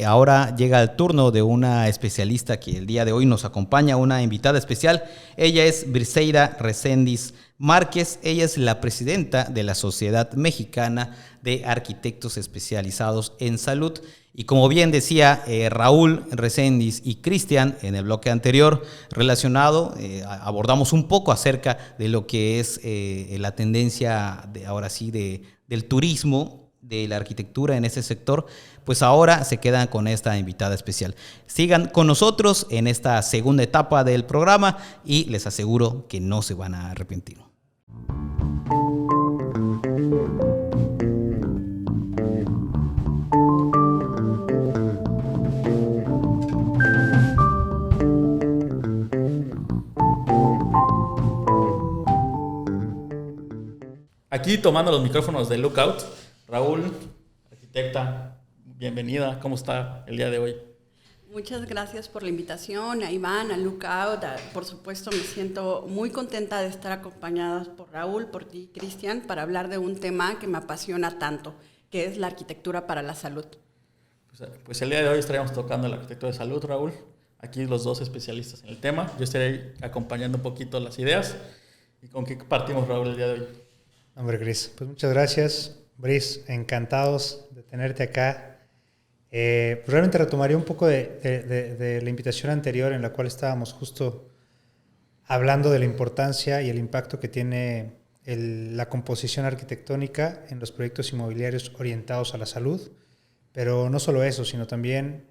Ahora llega el turno de una especialista que el día de hoy nos acompaña, una invitada especial. Ella es Briseida Reséndiz Márquez. Ella es la presidenta de la Sociedad Mexicana de Arquitectos Especializados en Salud. Y como bien decía Raúl Reséndiz y Cristian en el bloque anterior relacionado, abordamos un poco acerca de lo que es la tendencia del turismo, de la arquitectura en ese sector. Pues ahora se quedan con esta invitada especial. Sigan con nosotros en esta segunda etapa del programa y les aseguro que no se van a arrepentir. Aquí tomando los micrófonos de Lookout, Raúl, arquitecta, bienvenida. ¿Cómo está el día de hoy? Muchas gracias por la invitación, a Iván, a Lookout. Por supuesto, me siento muy contenta de estar acompañada por Raúl, por ti, Cristian, para hablar de un tema que me apasiona tanto, que es la arquitectura para la salud. Pues el día de hoy estaríamos tocando la arquitectura de salud, Raúl. Aquí los dos especialistas en el tema. Yo estaré acompañando un poquito las ideas. ¿Y con qué partimos, Raúl, el día de hoy? Hombre, Cris, pues muchas gracias. Bris, encantados de tenerte acá. Realmente retomaría un poco de la invitación anterior en la cual estábamos justo hablando de la importancia y el impacto que tiene la composición arquitectónica en los proyectos inmobiliarios orientados a la salud, pero no solo eso, sino también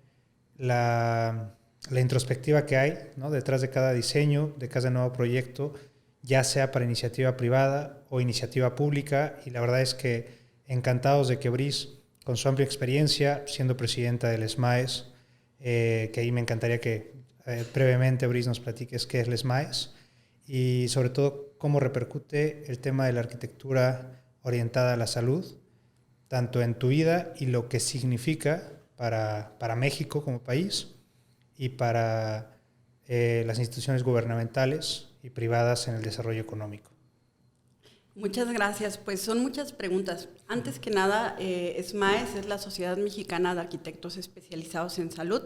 la introspectiva que hay, ¿no?, detrás de cada diseño, de cada nuevo proyecto, ya sea para iniciativa privada o iniciativa pública, y la verdad es que encantados de que Bris, con su amplia experiencia, siendo presidenta del SMAES, que ahí me encantaría que brevemente, Bris, nos platiques qué es el SMAES y sobre todo cómo repercute el tema de la arquitectura orientada a la salud, tanto en tu vida y lo que significa para México como país y para las instituciones gubernamentales y privadas en el desarrollo económico. Muchas gracias. Pues son muchas preguntas. Antes que nada, SMAES es la Sociedad Mexicana de Arquitectos Especializados en Salud,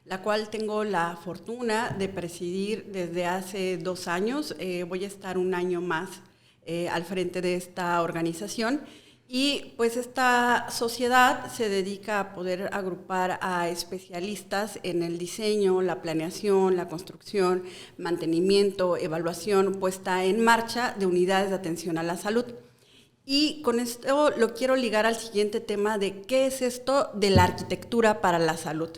la cual tengo la fortuna de presidir desde hace 2 años. Voy a estar un año más al frente de esta organización. Y pues esta sociedad se dedica a poder agrupar a especialistas en el diseño, la planeación, la construcción, mantenimiento, evaluación, puesta en marcha de unidades de atención a la salud. Y con esto lo quiero ligar al siguiente tema de qué es esto de la arquitectura para la salud.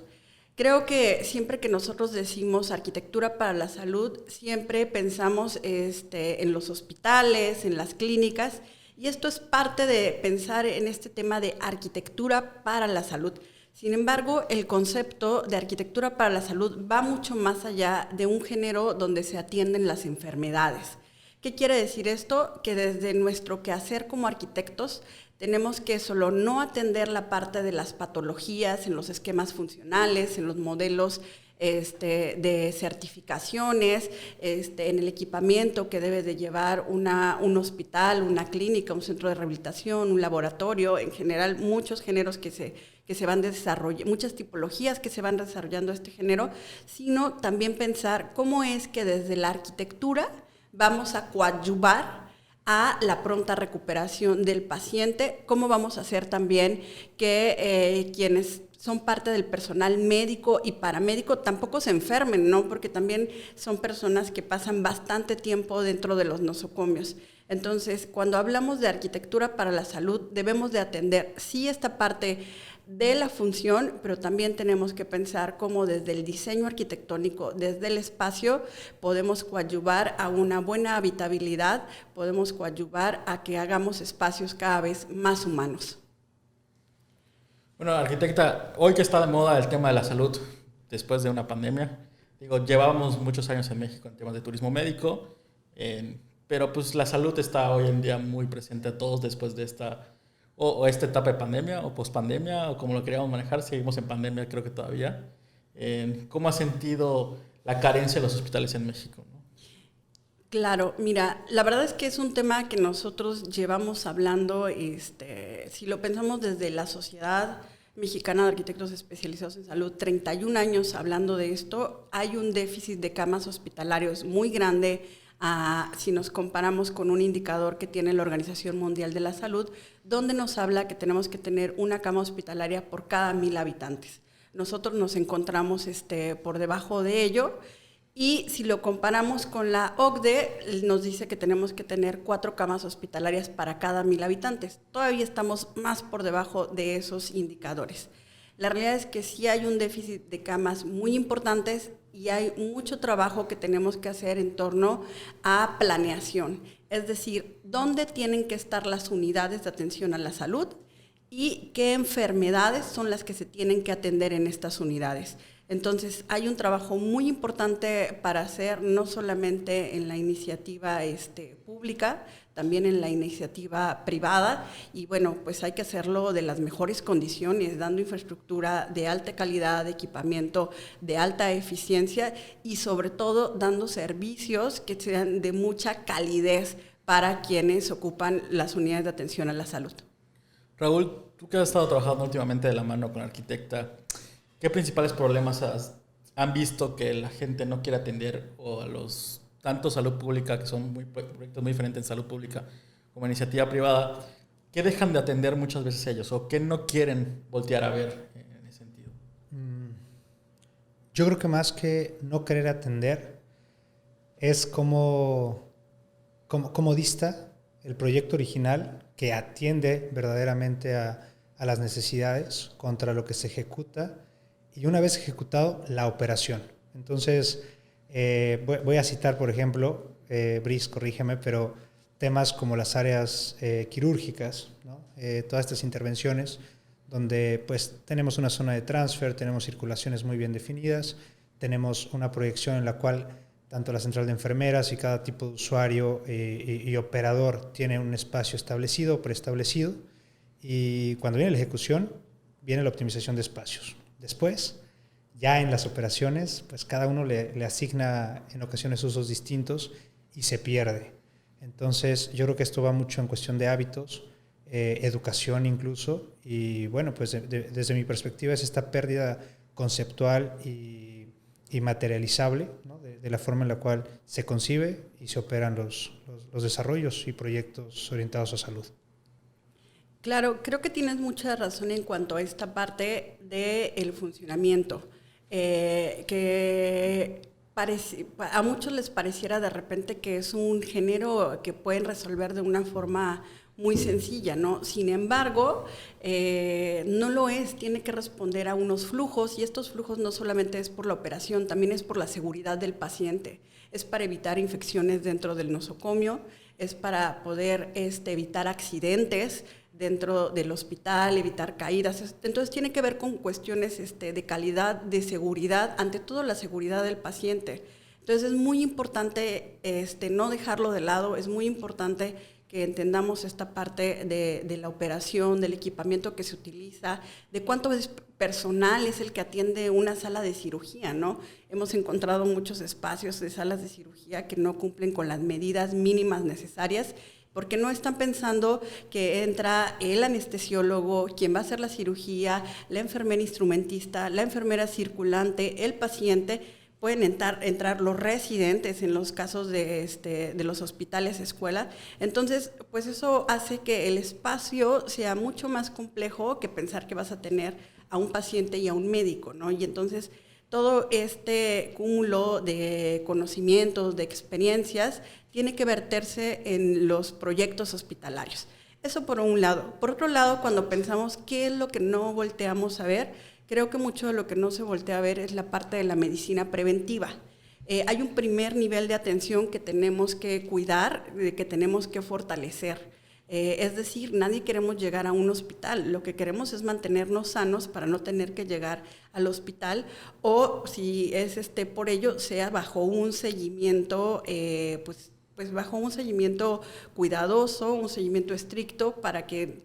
Creo que siempre que nosotros decimos arquitectura para la salud, siempre pensamos en los hospitales, en las clínicas. Y esto es parte de pensar en este tema de arquitectura para la salud. Sin embargo, el concepto de arquitectura para la salud va mucho más allá de un género donde se atienden las enfermedades. ¿Qué quiere decir esto? Que desde nuestro quehacer como arquitectos tenemos que solo no atender la parte de las patologías en los esquemas funcionales, en los modelos de certificaciones, en el equipamiento que debe de llevar un hospital, una clínica, un centro de rehabilitación, un laboratorio, en general muchos géneros que se van desarrollando, muchas tipologías que se van desarrollando este género, sino también pensar cómo es que desde la arquitectura vamos a coadyuvar a la pronta recuperación del paciente, cómo vamos a hacer también que quienes son parte del personal médico y paramédico tampoco se enfermen, ¿no? Porque también son personas que pasan bastante tiempo dentro de los nosocomios. Entonces, cuando hablamos de arquitectura para la salud, debemos de atender, sí, esta parte de la función, pero también tenemos que pensar cómo desde el diseño arquitectónico, desde el espacio, podemos coadyuvar a una buena habitabilidad, podemos coadyuvar a que hagamos espacios cada vez más humanos. Bueno, arquitecta, hoy que está de moda el tema de la salud después de una pandemia, llevábamos muchos años en México en temas de turismo médico, pero pues la salud está hoy en día muy presente a todos después de esta etapa de pandemia o pospandemia, o como lo queríamos manejar. Seguimos en pandemia, creo que todavía. ¿Cómo ha sentido la carencia de los hospitales en México, ¿no? Claro, mira, la verdad es que es un tema que nosotros llevamos hablando, si lo pensamos desde la sociedad Mexicana de Arquitectos Especializados en Salud, 31 años hablando de esto. Hay un déficit de camas hospitalarios muy grande si nos comparamos con un indicador que tiene la Organización Mundial de la Salud, donde nos habla que tenemos que tener una cama hospitalaria por cada 1,000 habitantes. Nosotros nos encontramos por debajo de ello. Y si lo comparamos con la OCDE, nos dice que tenemos que tener 4 camas hospitalarias para cada 1,000 habitantes. Todavía estamos más por debajo de esos indicadores. La realidad es que sí hay un déficit de camas muy importantes y hay mucho trabajo que tenemos que hacer en torno a planeación. Es decir, dónde tienen que estar las unidades de atención a la salud y qué enfermedades son las que se tienen que atender en estas unidades. Entonces, hay un trabajo muy importante para hacer, no solamente en la iniciativa pública, también en la iniciativa privada, y bueno, pues hay que hacerlo de las mejores condiciones, dando infraestructura de alta calidad, de equipamiento de alta eficiencia y sobre todo dando servicios que sean de mucha calidez para quienes ocupan las unidades de atención a la salud. Raúl, tú que has estado trabajando últimamente de la mano con la arquitecta, ¿qué principales problemas han visto que la gente no quiere atender o a los tanto salud pública, que son proyectos muy diferentes en salud pública, como iniciativa privada, qué dejan de atender muchas veces ellos o qué no quieren voltear a ver en ese sentido? Yo creo que más que no querer atender es como dista el proyecto original que atiende verdaderamente a las necesidades contra lo que se ejecuta y una vez ejecutado la operación. Entonces, voy a citar, por ejemplo, Brice, corrígeme, pero temas como las áreas quirúrgicas, ¿no? Todas estas intervenciones donde pues tenemos una zona de transfer, tenemos circulaciones muy bien definidas, tenemos una proyección en la cual tanto la central de enfermeras y cada tipo de usuario y operador tiene un espacio establecido o preestablecido, y cuando viene la ejecución viene la optimización de espacios. Después, ya en las operaciones, pues cada uno le asigna en ocasiones usos distintos y se pierde. Entonces, yo creo que esto va mucho en cuestión de hábitos, educación incluso, y bueno, pues desde mi perspectiva es esta pérdida conceptual y materializable, ¿no? de la forma en la cual se concibe y se operan los desarrollos y proyectos orientados a salud. Claro, creo que tienes mucha razón en cuanto a esta parte del funcionamiento, que a muchos les pareciera de repente que es un género que pueden resolver de una forma muy sencilla, ¿no? Sin embargo, no lo es, tiene que responder a unos flujos, y estos flujos no solamente es por la operación, también es por la seguridad del paciente, es para evitar infecciones dentro del nosocomio, es para poder evitar accidentes dentro del hospital, evitar caídas. Entonces tiene que ver con cuestiones de calidad, de seguridad, ante todo la seguridad del paciente. Entonces es muy importante no dejarlo de lado, es muy importante que entendamos esta parte de la operación, del equipamiento que se utiliza, de cuánto personal es el que atiende una sala de cirugía, ¿no? Hemos encontrado muchos espacios de salas de cirugía que no cumplen con las medidas mínimas necesarias, porque no están pensando que entra el anestesiólogo, quien va a hacer la cirugía, la enfermera instrumentista, la enfermera circulante, el paciente. Pueden entrar los residentes en los casos de los hospitales escuela. Entonces, pues eso hace que el espacio sea mucho más complejo que pensar que vas a tener a un paciente y a un médico, ¿no? Y entonces todo este cúmulo de conocimientos, de experiencias, tiene que verterse en los proyectos hospitalarios. Eso por un lado. Por otro lado, cuando pensamos qué es lo que no volteamos a ver, creo que mucho de lo que no se voltea a ver es la parte de la medicina preventiva. Hay un primer nivel de atención que tenemos que cuidar, que tenemos que fortalecer. Es decir, nadie queremos llegar a un hospital, lo que queremos es mantenernos sanos para no tener que llegar al hospital, o si es por ello, sea bajo un seguimiento, pues bajo un seguimiento cuidadoso, un seguimiento estricto para que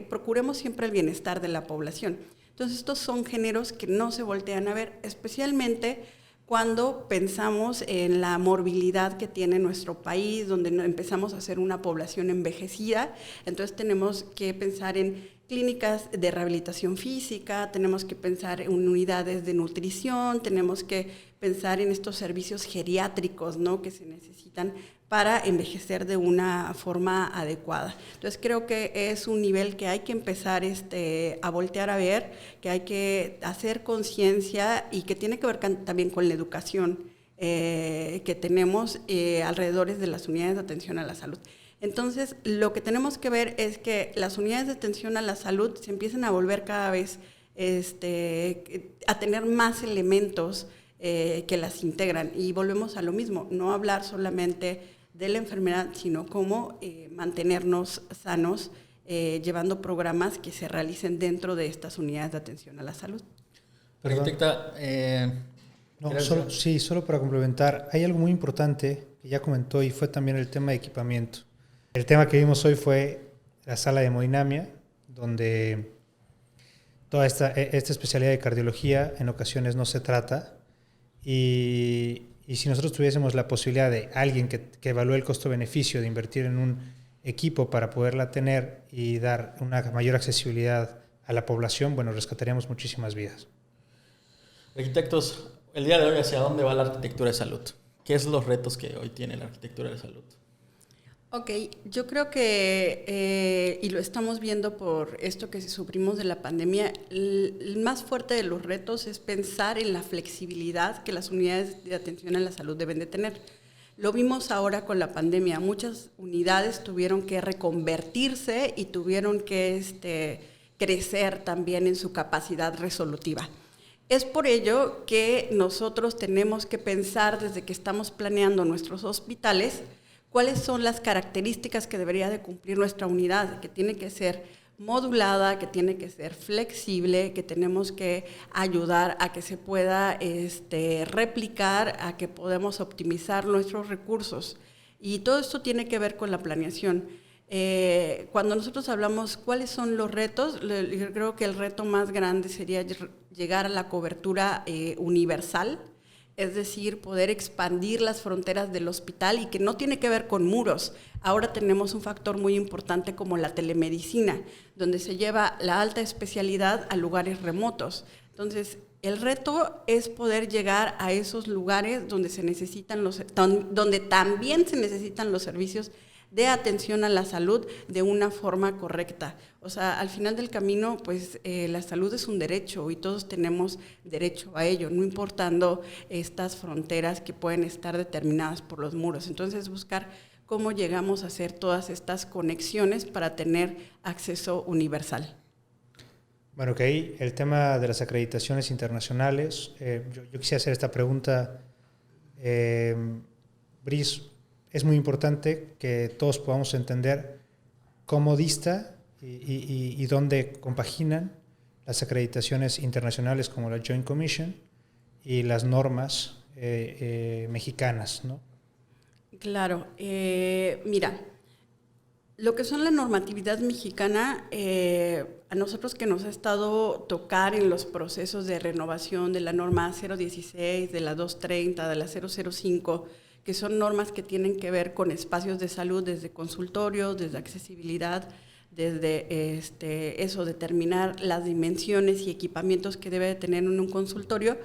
procuremos siempre el bienestar de la población. Entonces, estos son géneros que no se voltean a ver, especialmente cuando pensamos en la morbilidad que tiene nuestro país, donde empezamos a ser una población envejecida. Entonces tenemos que pensar en clínicas de rehabilitación física, tenemos que pensar en unidades de nutrición, tenemos que pensar en estos servicios geriátricos, ¿no?, que se necesitan para envejecer de una forma adecuada. Entonces creo que es un nivel que hay que empezar a voltear a ver, que hay que hacer conciencia y que tiene que ver también con la educación que tenemos alrededor de las unidades de atención a la salud. Entonces, lo que tenemos que ver es que las unidades de atención a la salud se empiecen a volver cada vez a tener más elementos que las integran. Y volvemos a lo mismo, no hablar solamente de la enfermedad, sino cómo mantenernos sanos, llevando programas que se realicen dentro de estas unidades de atención a la salud. Arquitecta, solo para complementar, hay algo muy importante que ya comentó y fue también el tema de equipamiento. El tema que vimos hoy fue la sala de hemodinamia, donde toda esta especialidad de cardiología en ocasiones no se trata, y si nosotros tuviésemos la posibilidad de alguien que evalúe el costo-beneficio de invertir en un equipo para poderla tener y dar una mayor accesibilidad a la población, bueno, rescataríamos muchísimas vidas. Arquitectos, el día de hoy, ¿hacia dónde va la arquitectura de salud? ¿Qué es los retos que hoy tiene la arquitectura de salud? Ok, yo creo que, y lo estamos viendo por esto que sufrimos de la pandemia, el más fuerte de los retos es pensar en la flexibilidad que las unidades de atención a la salud deben de tener. Lo vimos ahora con la pandemia, muchas unidades tuvieron que reconvertirse y tuvieron que crecer también en su capacidad resolutiva. Es por ello que nosotros tenemos que pensar desde que estamos planeando nuestros hospitales cuáles son las características que debería de cumplir nuestra unidad, que tiene que ser modulada, que tiene que ser flexible, que tenemos que ayudar a que se pueda replicar, a que podamos optimizar nuestros recursos. Y todo esto tiene que ver con la planeación. Cuando nosotros hablamos cuáles son los retos, yo creo que el reto más grande sería llegar a la cobertura universal, es decir, poder expandir las fronteras del hospital y que no tiene que ver con muros. Ahora tenemos un factor muy importante como la telemedicina, donde se lleva la alta especialidad a lugares remotos. Entonces, el reto es poder llegar a esos lugares donde donde también se necesitan los servicios de atención a la salud de una forma correcta. O sea, al final del camino, pues la salud es un derecho y todos tenemos derecho a ello, no importando estas fronteras que pueden estar determinadas por los muros. Entonces, buscar cómo llegamos a hacer todas estas conexiones para tener acceso universal. Bueno, que ahí el tema de las acreditaciones internacionales, yo quisiera hacer esta pregunta, Brice. Es muy importante que todos podamos entender cómo dista y dónde compaginan las acreditaciones internacionales como la Joint Commission y las normas mexicanas, ¿no? Claro. Mira, lo que son la normatividad mexicana, a nosotros que nos ha estado tocar en los procesos de renovación de la norma 016, de la 230, de la 005, que son normas que tienen que ver con espacios de salud desde consultorios, desde accesibilidad, desde determinar las dimensiones y equipamientos que debe de tener en un consultorio,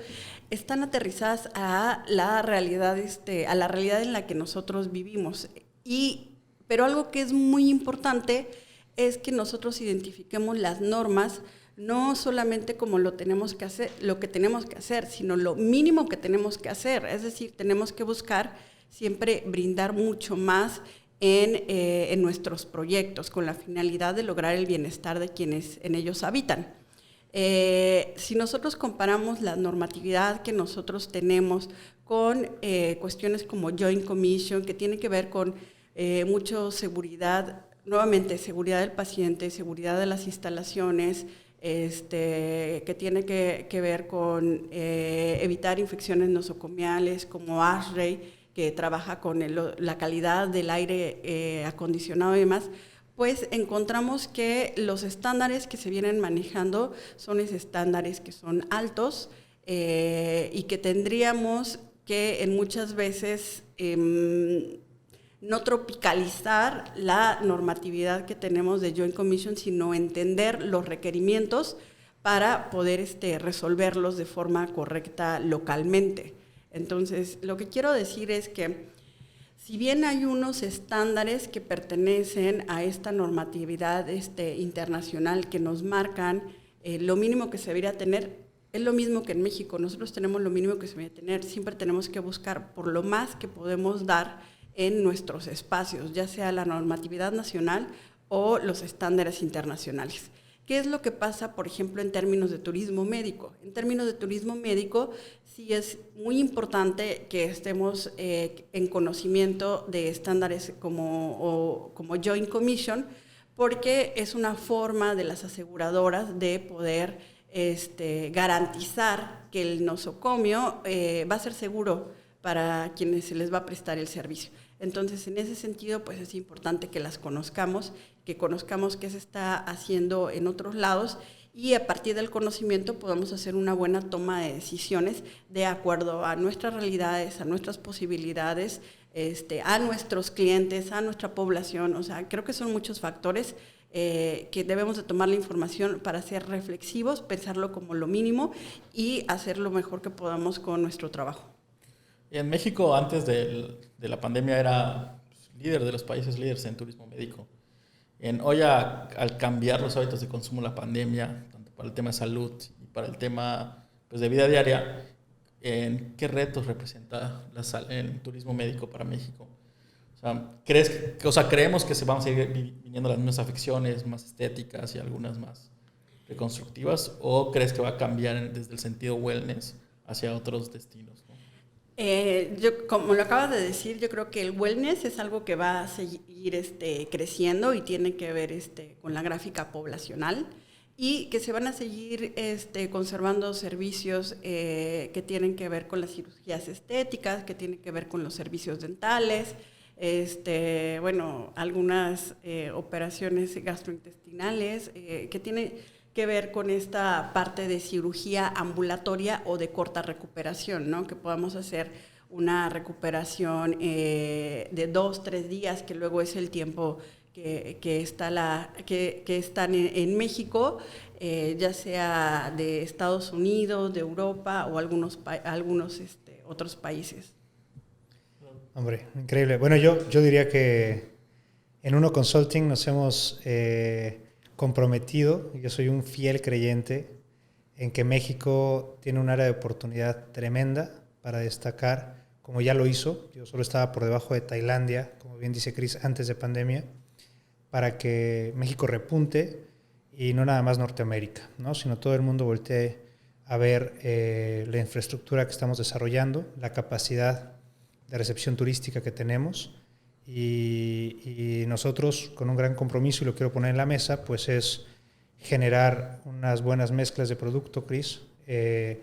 están aterrizadas a la realidad, en la que nosotros vivimos. Pero algo que es muy importante es que nosotros identifiquemos las normas no solamente como lo que tenemos que hacer, sino lo mínimo que tenemos que hacer. Es decir, tenemos que buscar siempre brindar mucho más en nuestros proyectos, con la finalidad de lograr el bienestar de quienes en ellos habitan. Si nosotros comparamos la normatividad que nosotros tenemos con cuestiones como Joint Commission, que tiene que ver con mucho seguridad, nuevamente seguridad del paciente, seguridad de las instalaciones, que tiene que ver con evitar infecciones nosocomiales como ASHRAE, que trabaja con la calidad del aire acondicionado y demás, pues encontramos que los estándares que se vienen manejando son estándares que son altos y que tendríamos que en muchas veces no tropicalizar la normatividad que tenemos de Joint Commission, sino entender los requerimientos para poder resolverlos de forma correcta localmente. Entonces, lo que quiero decir es que si bien hay unos estándares que pertenecen a esta normatividad internacional que nos marcan lo mínimo que se debería tener, es lo mismo que en México. Nosotros tenemos lo mínimo que se debería tener. Siempre tenemos que buscar por lo más que podemos dar en nuestros espacios, ya sea la normatividad nacional o los estándares internacionales. ¿Qué es lo que pasa, por ejemplo, en términos de turismo médico? En términos de turismo médico, sí es muy importante que estemos en conocimiento de estándares como Joint Commission, porque es una forma de las aseguradoras de poder garantizar que el nosocomio va a ser seguro para quienes se les va a prestar el servicio. Entonces, en ese sentido, pues es importante que las conozcamos, que conozcamos qué se está haciendo en otros lados y a partir del conocimiento podamos hacer una buena toma de decisiones de acuerdo a nuestras realidades, a nuestras posibilidades, a nuestros clientes, a nuestra población. O sea, creo que son muchos factores que debemos de tomar la información para ser reflexivos, pensarlo como lo mínimo y hacer lo mejor que podamos con nuestro trabajo. En México, antes de la pandemia, era líder de los países líderes en turismo médico. Hoy, al cambiar los hábitos de consumo la pandemia, tanto para el tema de salud y para el tema pues, de vida diaria, ¿qué retos representa el turismo médico para México? O sea, ¿creemos que se van a seguir viniendo las mismas afecciones más estéticas y algunas más reconstructivas? ¿O crees que va a cambiar desde el sentido wellness hacia otros destinos? Yo, como lo acabas de decir, yo creo que el wellness es algo que va a seguir creciendo y tiene que ver con la gráfica poblacional y que se van a seguir conservando servicios que tienen que ver con las cirugías estéticas, que tienen que ver con los servicios dentales, bueno, algunas operaciones gastrointestinales que tienen que ver con esta parte de cirugía ambulatoria o de corta recuperación, ¿no? Que podamos hacer una recuperación de 2-3 días, que luego es el tiempo que están en México, ya sea de Estados Unidos, de Europa o algunos otros países. Hombre, increíble. Bueno, yo diría que en Uno Consulting nos hemos comprometido, y yo soy un fiel creyente, en que México tiene un área de oportunidad tremenda para destacar, como ya lo hizo. Yo solo estaba por debajo de Tailandia, como bien dice Chris, antes de pandemia, para que México repunte y no nada más Norteamérica, ¿no? Sino todo el mundo voltee a ver la infraestructura que estamos desarrollando, la capacidad de recepción turística que tenemos. Y nosotros, con un gran compromiso, y lo quiero poner en la mesa, pues es generar unas buenas mezclas de producto, Chris, en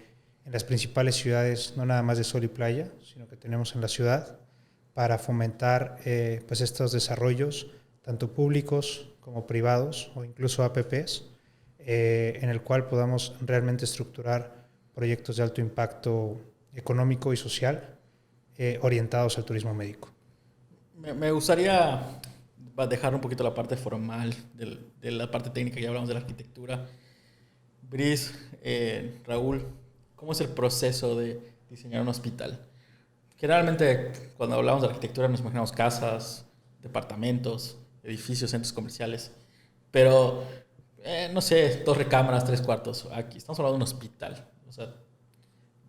las principales ciudades, no nada más de sol y playa, sino que tenemos en la ciudad, para fomentar pues estos desarrollos, tanto públicos como privados, o incluso APPs, en el cual podamos realmente estructurar proyectos de alto impacto económico y social orientados al turismo médico. Me gustaría dejar un poquito la parte formal de la parte técnica, ya hablamos de la arquitectura. Brice, Raúl, ¿cómo es el proceso de diseñar un hospital? Generalmente, cuando hablamos de arquitectura, nos imaginamos casas, departamentos, edificios, centros comerciales, pero, no sé, 2 recámaras, 3 cuartos. Aquí estamos hablando de un hospital. O sea,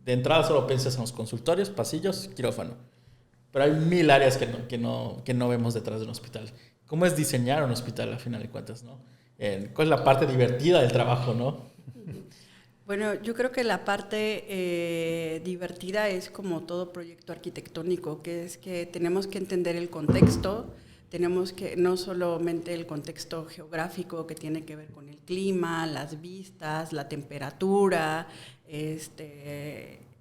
de entrada solo piensas en los consultorios, pasillos, quirófano. Pero hay 1000 áreas que no vemos detrás de un hospital. ¿Cómo es diseñar un hospital, a final de cuentas, ¿no? ¿Cuál es la parte divertida del trabajo, no? Bueno, yo creo que la parte divertida es como todo proyecto arquitectónico, que es que tenemos que entender el contexto, tenemos que, no solamente el contexto geográfico que tiene que ver con el clima, las vistas, la temperatura,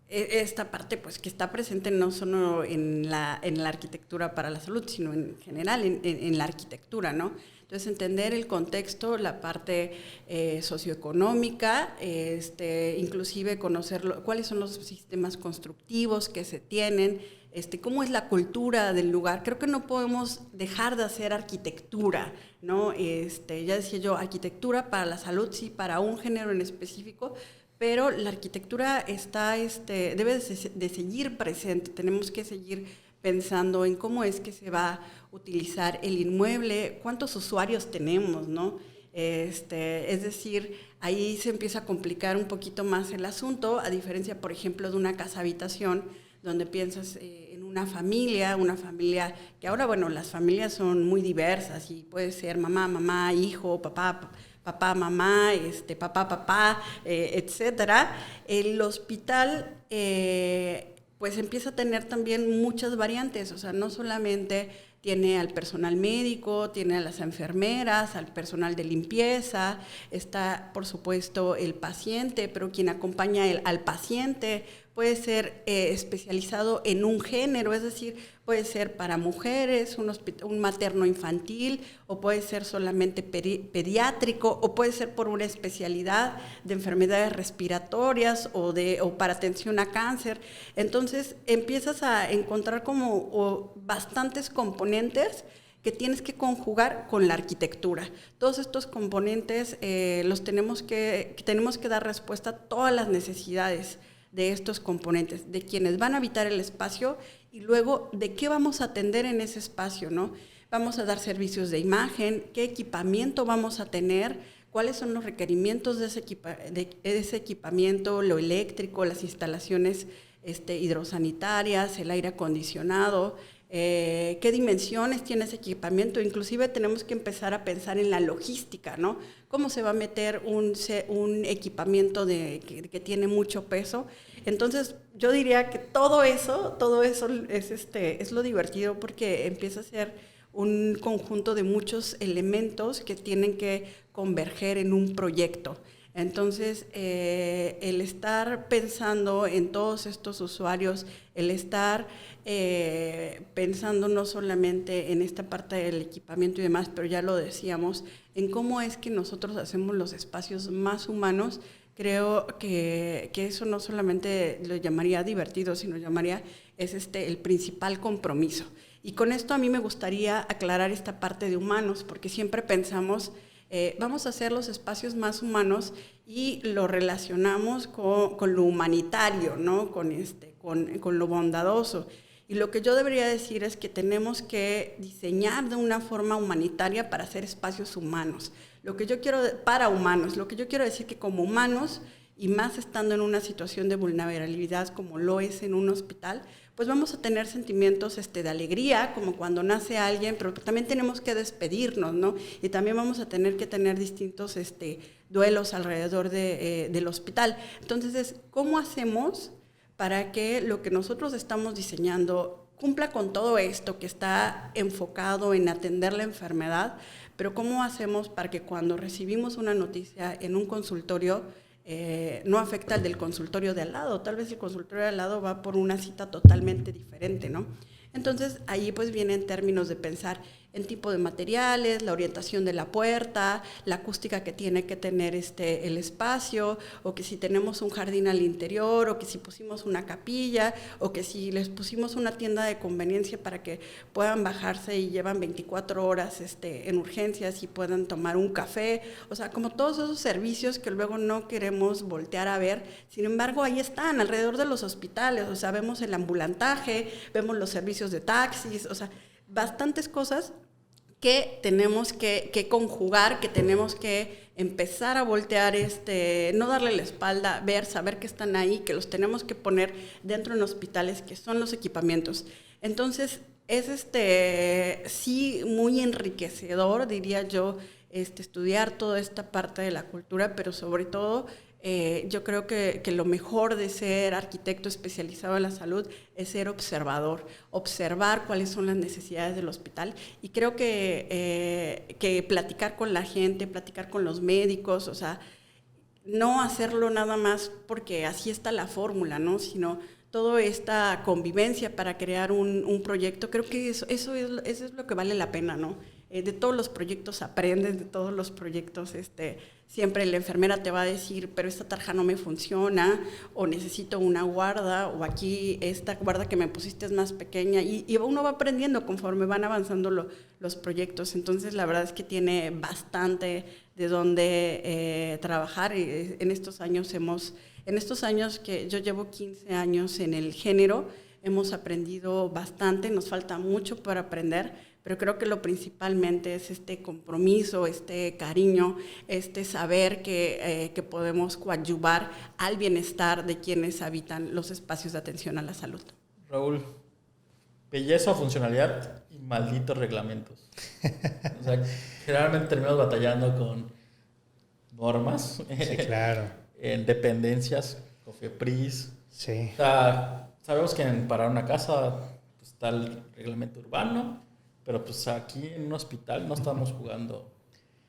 esta parte pues que está presente no solo en la arquitectura para la salud, sino en general en la arquitectura, ¿no? Entonces, entender el contexto, la parte socioeconómica, inclusive conocer cuáles son los sistemas constructivos que se tienen, cómo es la cultura del lugar. Creo que no podemos dejar de hacer arquitectura, ¿no? Ya decía yo, arquitectura para la salud, sí, para un género en específico, pero la arquitectura debe de seguir presente. Tenemos que seguir pensando en cómo es que se va a utilizar el inmueble, cuántos usuarios tenemos, ¿no? Es decir, ahí se empieza a complicar un poquito más el asunto, a diferencia, por ejemplo, de una casa-habitación, donde piensas en una familia que ahora, bueno, las familias son muy diversas y puede ser mamá, hijo, papá, mamá, papá, etcétera. El hospital pues empieza a tener también muchas variantes, o sea, no solamente tiene al personal médico, tiene a las enfermeras, al personal de limpieza, está por supuesto el paciente, pero quien acompaña al paciente puede ser especializado en un género, es decir, puede ser para mujeres, un materno infantil, o puede ser solamente pediátrico, o puede ser por una especialidad de enfermedades respiratorias o para atención a cáncer. Entonces empiezas a encontrar como bastantes componentes que tienes que conjugar con la arquitectura. Todos estos componentes tenemos que dar respuesta a todas las necesidades de estos componentes, de quienes van a habitar el espacio y luego de qué vamos a atender en ese espacio, ¿no? Vamos a dar servicios de imagen, qué equipamiento vamos a tener, cuáles son los requerimientos de ese equipamiento, lo eléctrico, las instalaciones hidrosanitarias, el aire acondicionado, qué dimensiones tiene ese equipamiento. Inclusive tenemos que empezar a pensar en la logística, ¿no? Cómo se va a meter un equipamiento que tiene mucho peso. Entonces, yo diría que todo eso es lo divertido, porque empieza a ser un conjunto de muchos elementos que tienen que converger en un proyecto. Entonces, el estar pensando en todos estos usuarios, el estar pensando no solamente en esta parte del equipamiento y demás, pero ya lo decíamos, en cómo es que nosotros hacemos los espacios más humanos, creo que eso no solamente lo llamaría divertido, sino es el principal compromiso. Y con esto a mí me gustaría aclarar esta parte de humanos, porque siempre pensamos vamos a hacer los espacios más humanos y lo relacionamos con lo humanitario, ¿no? Con lo bondadoso. Y lo que yo debería decir es que tenemos que diseñar de una forma humanitaria para hacer espacios humanos. Para humanos. Lo que yo quiero decir que como humanos, y más estando en una situación de vulnerabilidad como lo es en un hospital, pues vamos a tener sentimientos de alegría, como cuando nace alguien, pero también tenemos que despedirnos, ¿no? Y también vamos a tener que tener distintos duelos alrededor del hospital. Entonces, ¿cómo hacemos para que lo que nosotros estamos diseñando cumpla con todo esto que está enfocado en atender la enfermedad? Pero ¿cómo hacemos para que cuando recibimos una noticia en un consultorio no afecta al del consultorio de al lado? Tal vez el consultorio de al lado va por una cita totalmente diferente, ¿no? Entonces, ahí pues viene en términos de pensar en tipo de materiales, la orientación de la puerta, la acústica que tiene que tener el espacio, o que si tenemos un jardín al interior, o que si pusimos una capilla, o que si les pusimos una tienda de conveniencia para que puedan bajarse y llevan 24 horas en urgencias y puedan tomar un café. O sea, como todos esos servicios que luego no queremos voltear a ver, sin embargo, ahí están, alrededor de los hospitales. O sea, vemos el ambulantaje, vemos los servicios de taxis, o sea, bastantes cosas que tenemos que conjugar, que tenemos que empezar a voltear, no darle la espalda, saber que están ahí, que los tenemos que poner dentro de hospitales, que son los equipamientos. Entonces, es sí muy enriquecedor, diría yo, estudiar toda esta parte de la cultura, pero sobre todo yo creo que lo mejor de ser arquitecto especializado en la salud es ser observador, observar cuáles son las necesidades del hospital, y creo que platicar con la gente, platicar con los médicos, o sea, no hacerlo nada más porque así está la fórmula, ¿no? Sino toda esta convivencia para crear un proyecto. Creo que eso es lo que vale la pena, ¿no? de todos los proyectos aprendes, de todos los proyectos, siempre la enfermera te va a decir, pero esta tarja no me funciona, o necesito una guarda, o aquí esta guarda que me pusiste es más pequeña, y uno va aprendiendo conforme van avanzando los proyectos. Entonces la verdad es que tiene bastante de dónde trabajar. En estos años que yo llevo 15 años en el género, hemos aprendido bastante, nos falta mucho para aprender, pero creo que lo principalmente es este compromiso, este cariño, este saber que podemos coadyuvar al bienestar de quienes habitan los espacios de atención a la salud. Raúl, belleza, funcionalidad y malditos reglamentos. O sea, generalmente terminamos batallando con normas. Sí, claro. En dependencias, COFEPRIS. Sí. O sea, sabemos que para una casa pues, está el reglamento urbano, pero pues aquí en un hospital no estamos jugando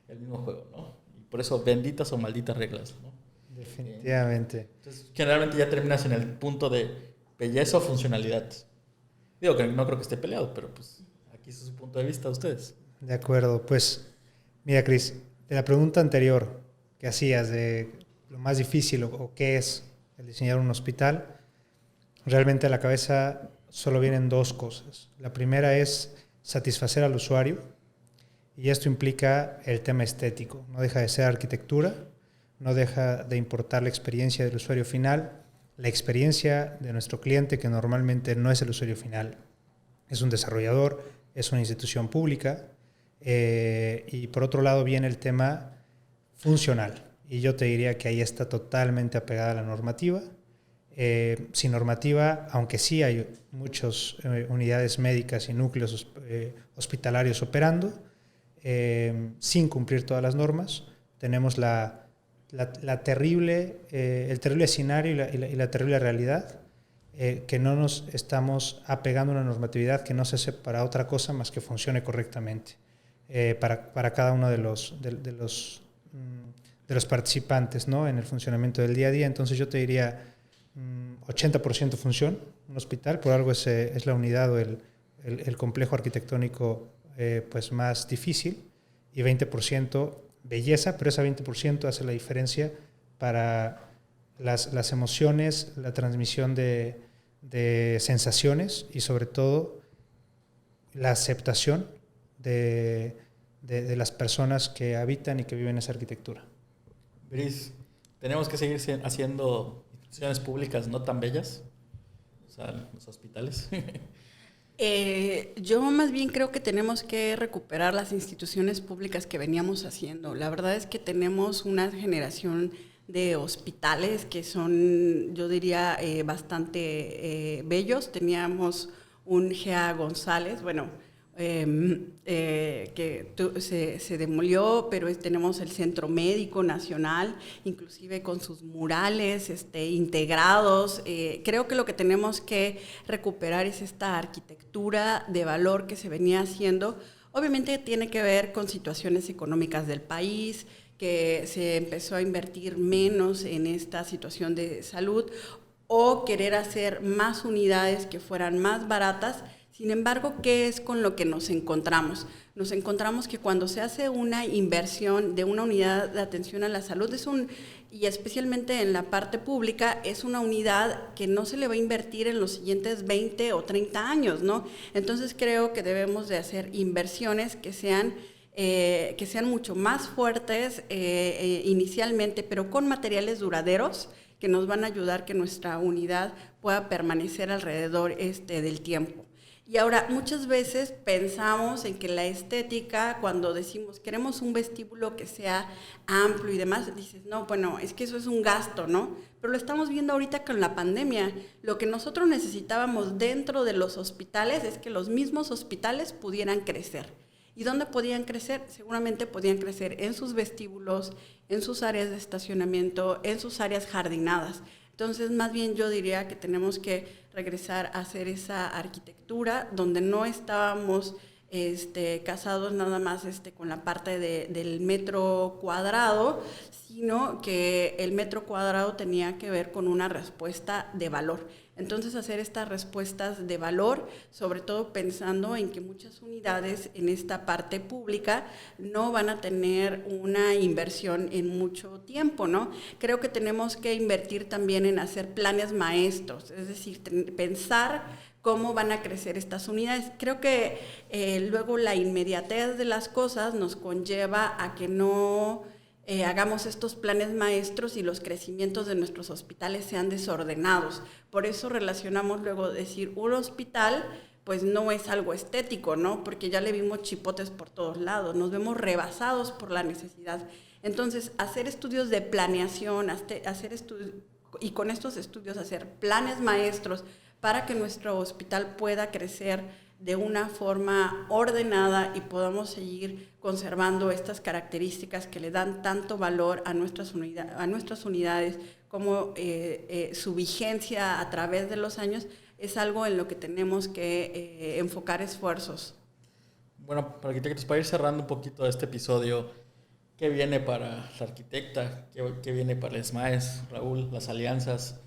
el mismo juego, ¿no? Y por eso benditas o malditas reglas, ¿no? Definitivamente. Entonces, generalmente ya terminas en el punto de belleza o funcionalidad. Digo que no creo que esté peleado, pero pues aquí es su punto de vista de ustedes. De acuerdo. Pues, mira, Cris, de la pregunta anterior que hacías de lo más difícil o qué es el diseñar un hospital, realmente a la cabeza solo vienen dos cosas. La primera es satisfacer al usuario, y esto implica el tema estético. No deja de ser arquitectura, no deja de importar la experiencia del usuario final, la experiencia de nuestro cliente, que normalmente no es el usuario final, es un desarrollador, es una institución pública, y por otro lado viene el tema funcional, y yo te diría que ahí está totalmente apegada a la normativa. Sin normativa, aunque sí hay muchas unidades médicas y núcleos hospitalarios operando, sin cumplir todas las normas, tenemos el terrible escenario y la terrible realidad, que no nos estamos apegando a una normatividad que no se hace para otra cosa más que funcione correctamente para cada uno de los participantes, ¿no? En el funcionamiento del día a día. Entonces yo te diría 80% función, un hospital, por algo es la unidad o el complejo arquitectónico pues más difícil, y 20% belleza, pero ese 20% hace la diferencia para las emociones, la transmisión de sensaciones y sobre todo la aceptación de las personas que habitan y que viven esa arquitectura. Bris, tenemos que seguir haciendo instituciones públicas no tan bellas, o sea, los hospitales. Yo más bien creo que tenemos que recuperar las instituciones públicas que veníamos haciendo. La verdad es que tenemos una generación de hospitales que son, yo diría, bastante bellos. Teníamos un GA González, bueno, que se demolió, pero tenemos el Centro Médico Nacional, inclusive con sus murales integrados. Creo que lo que tenemos que recuperar es esta arquitectura de valor que se venía haciendo. Obviamente tiene que ver con situaciones económicas del país, que se empezó a invertir menos en esta situación de salud, o querer hacer más unidades que fueran más baratas. Sin embargo, ¿qué es con lo que nos encontramos? Nos encontramos que cuando se hace una inversión de una unidad de atención a la salud, y especialmente en la parte pública, es una unidad que no se le va a invertir en los siguientes 20 o 30 años, ¿no? Entonces creo que debemos de hacer inversiones que sean mucho más fuertes inicialmente, pero con materiales duraderos que nos van a ayudar que nuestra unidad pueda permanecer alrededor del tiempo. Y ahora, muchas veces pensamos en que la estética, cuando decimos queremos un vestíbulo que sea amplio y demás, dices, no, bueno, es que eso es un gasto, ¿no? Pero lo estamos viendo ahorita con la pandemia. Lo que nosotros necesitábamos dentro de los hospitales es que los mismos hospitales pudieran crecer. ¿Y dónde podían crecer? Seguramente podían crecer en sus vestíbulos, en sus áreas de estacionamiento, en sus áreas jardinadas. Entonces, más bien yo diría que tenemos que regresar a hacer esa arquitectura donde no estábamos casados nada más con la parte del metro cuadrado, sino que el metro cuadrado tenía que ver con una respuesta de valor. Entonces, hacer estas respuestas de valor, sobre todo pensando en que muchas unidades en esta parte pública no van a tener una inversión en mucho tiempo, ¿no? Creo que tenemos que invertir también en hacer planes maestros, es decir, pensar cómo van a crecer estas unidades. Creo que luego la inmediatez de las cosas nos conlleva a que no hagamos estos planes maestros y los crecimientos de nuestros hospitales sean desordenados. Por eso relacionamos luego decir un hospital, pues no es algo estético, ¿no? Porque ya le vimos chipotes por todos lados, nos vemos rebasados por la necesidad. Entonces, hacer estudios de planeación, y con estos estudios hacer planes maestros para que nuestro hospital pueda crecer de una forma ordenada y podamos seguir conservando estas características que le dan tanto valor a nuestras unidades como su vigencia a través de los años, es algo en lo que tenemos que enfocar esfuerzos. Bueno, para arquitectos, para ir cerrando un poquito este episodio, ¿qué viene para la arquitecta? ¿Qué viene para el SMAES? Raúl, las alianzas,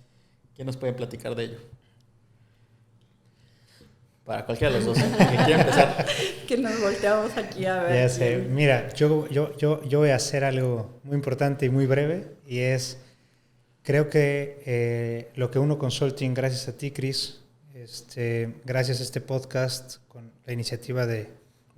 ¿qué nos pueden platicar de ello? Para cualquiera de los dos, que quiera empezar. Que nos volteamos aquí a ver. Ya sé. Mira, yo voy a hacer algo muy importante y muy breve, y es, creo que lo que Uno Consulting, gracias a ti, Cris, gracias a este podcast, con la iniciativa de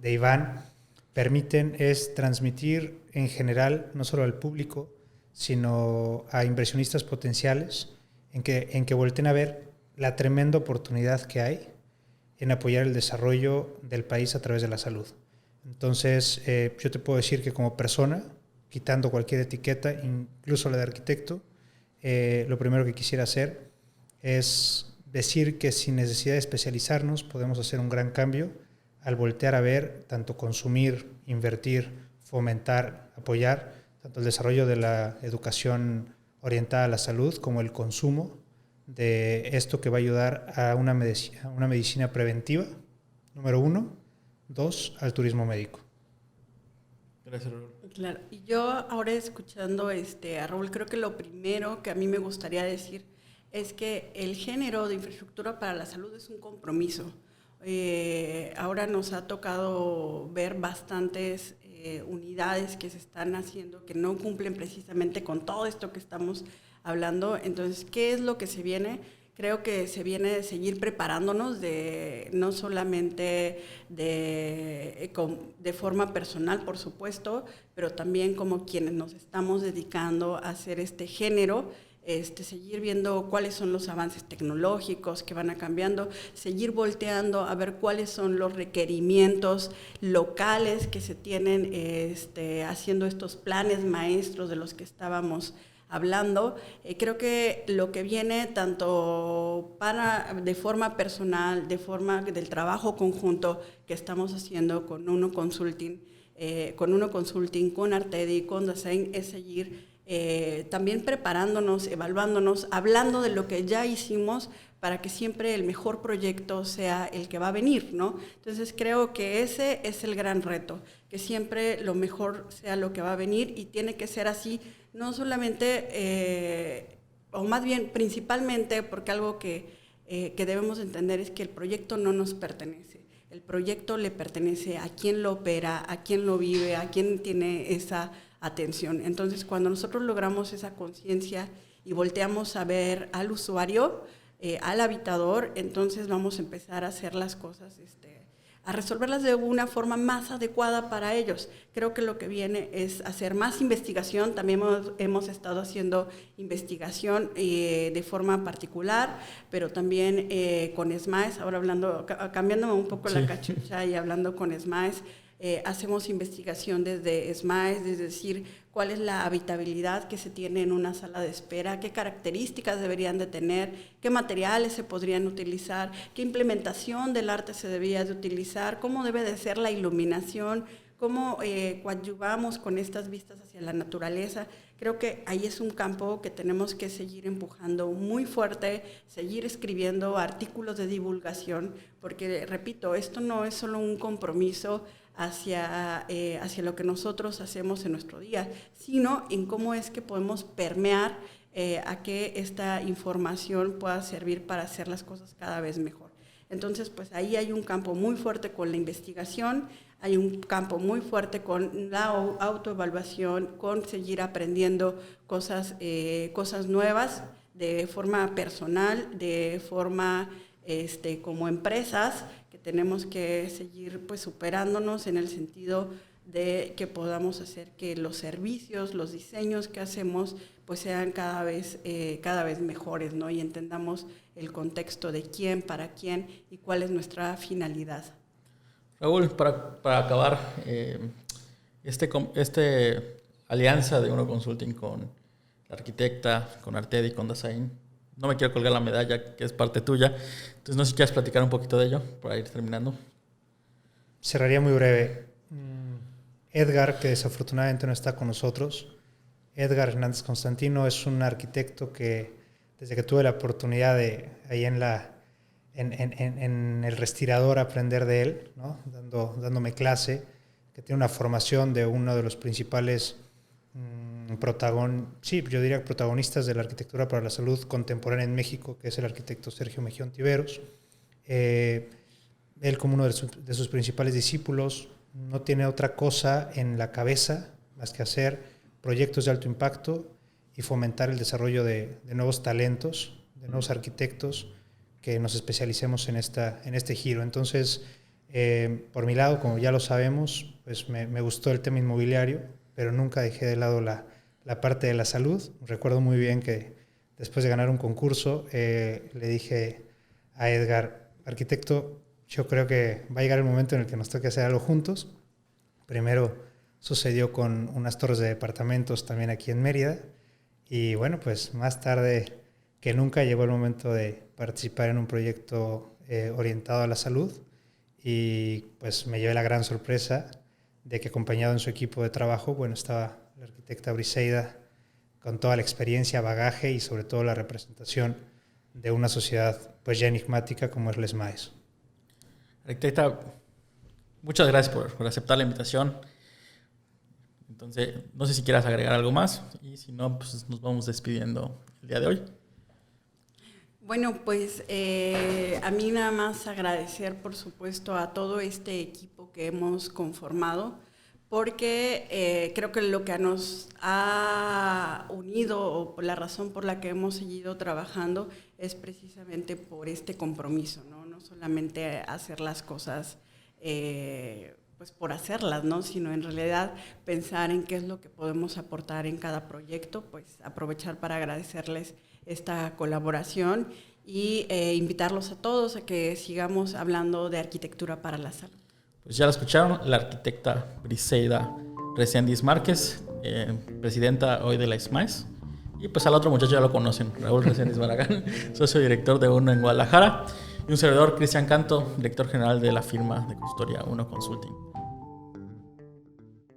Iván, permiten es transmitir en general, no solo al público, sino a inversionistas potenciales, en que volteen a ver la tremenda oportunidad que hay en apoyar el desarrollo del país a través de la salud. Entonces, yo te puedo decir que como persona, quitando cualquier etiqueta, incluso la de arquitecto, lo primero que quisiera hacer es decir que sin necesidad de especializarnos podemos hacer un gran cambio al voltear a ver, tanto consumir, invertir, fomentar, apoyar, tanto el desarrollo de la educación orientada a la salud como el consumo de esto que va a ayudar a una medicina preventiva, número 1. 2, al turismo médico. Gracias, Raúl. Claro, y yo ahora escuchando a Raúl, creo que lo primero que a mí me gustaría decir es que el género de infraestructura para la salud es un compromiso. Ahora nos ha tocado ver bastantes unidades que se están haciendo que no cumplen precisamente con todo esto que estamos hablando. Entonces, ¿qué es lo que se viene? Creo que se viene de seguir preparándonos, no solamente de forma personal, por supuesto, pero también como quienes nos estamos dedicando a hacer este género, seguir viendo cuáles son los avances tecnológicos que van cambiando, seguir volteando a ver cuáles son los requerimientos locales que se tienen haciendo estos planes maestros de los que estábamos hablando. Creo que lo que viene tanto de forma personal, de forma del trabajo conjunto que estamos haciendo con Uno Consulting, con Artedi, con Dasein, es seguir también preparándonos, evaluándonos, hablando de lo que ya hicimos para que siempre el mejor proyecto sea el que va a venir, ¿no? Entonces creo que ese es el gran reto, que siempre lo mejor sea lo que va a venir, y tiene que ser así, no solamente, o más bien principalmente, porque algo que debemos entender es que el proyecto no nos pertenece. El proyecto le pertenece a quien lo opera, a quien lo vive, a quien tiene esa atención. Entonces, cuando nosotros logramos esa conciencia y volteamos a ver al usuario, al habitador, entonces vamos a empezar a hacer las cosas, a resolverlas de una forma más adecuada para ellos. Creo que lo que viene es hacer más investigación. También hemos estado haciendo investigación de forma particular, pero también con SMAES, ahora cambiándome un poco la cachucha y hablando con SMAES, hacemos investigación desde SMAES, es decir, cuál es la habitabilidad que se tiene en una sala de espera, qué características deberían de tener, qué materiales se podrían utilizar, qué implementación del arte se debería de utilizar, cómo debe de ser la iluminación, cómo coadyuvamos con estas vistas hacia la naturaleza. Creo que ahí es un campo que tenemos que seguir empujando muy fuerte, seguir escribiendo artículos de divulgación, porque, repito, esto no es solo un compromiso hacia lo que nosotros hacemos en nuestro día, sino en cómo es que podemos permear a que esta información pueda servir para hacer las cosas cada vez mejor. Entonces, pues ahí hay un campo muy fuerte con la investigación, hay un campo muy fuerte con la autoevaluación, con seguir aprendiendo cosas nuevas de forma personal, de forma como empresas, que tenemos que seguir pues superándonos en el sentido de que podamos hacer que los servicios, los diseños que hacemos pues sean cada vez mejores, ¿no? Y entendamos el contexto de quién, para quién y cuál es nuestra finalidad. Raúl, para acabar, alianza de Uno Consulting con la arquitecta, con Artedi y con Dasein, no me quiero colgar la medalla, que es parte tuya, entonces no sé si quieres platicar un poquito de ello para ir terminando. Cerraría muy breve. Edgar, que desafortunadamente no está con nosotros. Edgar Hernández Constantino es un arquitecto que desde que tuve la oportunidad de ahí en el Respirador aprender de él, ¿no? dándome clase, que tiene una formación de uno de los principales protagonistas de la arquitectura para la salud contemporánea en México, que es el arquitecto Sergio Mejía Ontiveros. Él, como uno de sus principales discípulos, no tiene otra cosa en la cabeza más que hacer proyectos de alto impacto y fomentar el desarrollo de nuevos talentos, de nuevos arquitectos que nos especialicemos en este giro. Entonces, por mi lado, como ya lo sabemos, pues me gustó el tema inmobiliario, pero nunca dejé de lado la parte de la salud. Recuerdo muy bien que después de ganar un concurso, le dije a Edgar, arquitecto, yo creo que va a llegar el momento en el que nos toque hacer algo juntos. Primero sucedió con unas torres de departamentos también aquí en Mérida. Y bueno, pues más tarde que nunca llegó el momento de participar en un proyecto orientado a la salud. Y pues me llevé la gran sorpresa de que acompañado en su equipo de trabajo, bueno, estaba la arquitecta Briseida con toda la experiencia, bagaje y sobre todo la representación de una sociedad pues ya enigmática como es la SMAES. Arquitecta, muchas gracias por aceptar la invitación. Entonces, no sé si quieras agregar algo más y si no, pues nos vamos despidiendo el día de hoy. Bueno, pues a mí nada más agradecer, por supuesto, a todo este equipo que hemos conformado, porque creo que lo que nos ha unido o por la razón por la que hemos seguido trabajando es precisamente por este compromiso, ¿no? No solamente hacer las cosas pues por hacerlas, ¿no? Sino en realidad pensar en qué es lo que podemos aportar en cada proyecto, pues aprovechar para agradecerles esta colaboración y invitarlos a todos a que sigamos hablando de arquitectura para la salud. Pues ya la escucharon, la arquitecta Briseida Recendis Márquez, presidenta hoy de la SMAES. Y pues al otro muchacho ya lo conocen, Raúl Recendis Barragán, socio director de Uno en Guadalajara. Y un servidor, Cristian Canto, director general de la firma de consultoría Uno Consulting.